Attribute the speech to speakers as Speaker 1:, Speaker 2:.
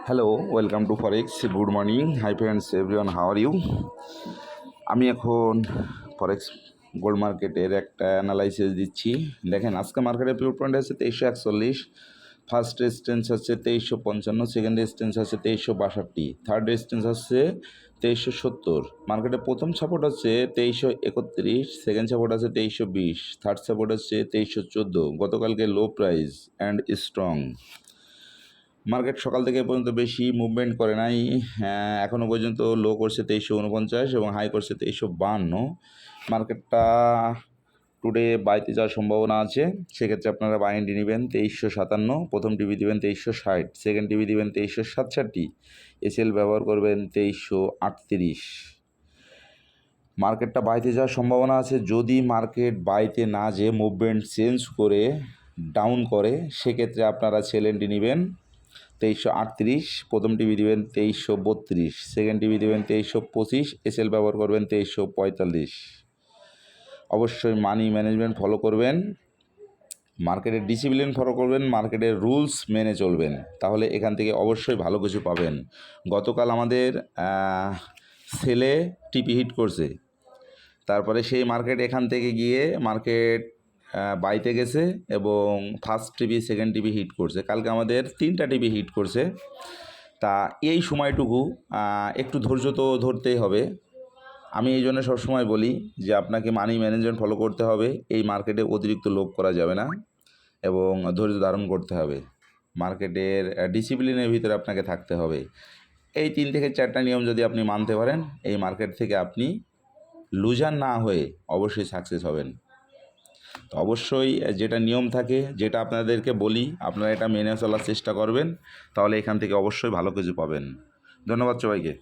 Speaker 1: Hello, welcome to forex. Good morning, hi friends, everyone, how are you? আমি এখন ফরেক্স gold মার্কেটের একটা analysis দিচ্ছি। দেখেন, আজকে মার্কেটের পিওর পয়েন্ট আছে 2341, ফার্স্ট রেজিস্ট্যান্স হচ্ছে 2355, সেকেন্ড রেজিস্ট্যান্স হচ্ছে 2362, থার্ড রেজিস্ট্যান্স হচ্ছে 2370। মার্কেটের প্রথম সাপোর্ট হচ্ছে 2331, সেকেন্ড সাপোর্ট আছে 2320, থার্ড সাপোর্ট হচ্ছে 2314। গতকালকে low price and strong. Market সকাল থেকে পর্যন্ত বেশি মুভমেন্ট করে নাই। এখনও পর্যন্ত লো করছে 2349 এবং হাই করছে 2352। মার্কেটটা টুডে বাইতে যাওয়ার সম্ভাবনা আছে। সেক্ষেত্রে আপনারা বাই এন্ট্রি নেবেন 2357, প্রথম টিভি দেবেন 2360, সেকেন্ড টিভি দেবেন 2367, এসএল ব্যবহার করবেন 2338। মার্কেটটা বাইতে যাওয়ার সম্ভাবনা আছে। যদি মার্কেট বাইতে না যেয়ে মুভমেন্ট চেঞ্জ করে ডাউন করে, সেক্ষেত্রে আপনারা সেল এন্ট্রি নেবেন 2338, প্রথম টিভি দেবেন 2332, সেকেন্ড টিভি দেবেন 2325, এসএল ব্যবহার করবেন 2345। অবশ্যই মানি ম্যানেজমেন্ট ফলো করবেন, মার্কেটের ডিসিপ্লিন ফলো করবেন, মার্কেটের রুলস মেনে চলবেন, তাহলে এখান থেকে অবশ্যই ভালো কিছু পাবেন। গতকাল আমাদের সেলে টিপি হিট করছে, তারপরে সেই মার্কেট এখান থেকে গিয়ে মার্কেট বাইতে গেছে এবং first TV, second TV hit করছে। কালকে আমাদের 3টা টিভি হিট করছে। তা এই সময়টুকু একটু ধৈর্য তো ধরতেই হবে। আমি এই জন্য সবসময় বলি যে আপনাকে মানি ম্যানেজমেন্ট ফলো করতে হবে, এই মার্কেটে অতিরিক্ত লোভ করা যাবে না এবং ধৈর্য ধারণ করতে হবে। মার্কেটের ডিসিপ্লিনের ভিতরে আপনাকে থাকতে হবে। এই 3 থেকে 4টা নিয়ম যদি আপনি মানতে পারেন, এই মার্কেট থেকে আপনি লুজার না হয়ে অবশ্যই সাকসেস হবেন। তো অবশ্যই যেটা নিয়ম থাকে, যেটা আপনাদেরকে বলি, আপনারা এটা মেনে চলার চেষ্টা করবেন, তাহলে এখান থেকে অবশ্যই ভালো কিছু পাবেন। ধন্যবাদ সবাইকে।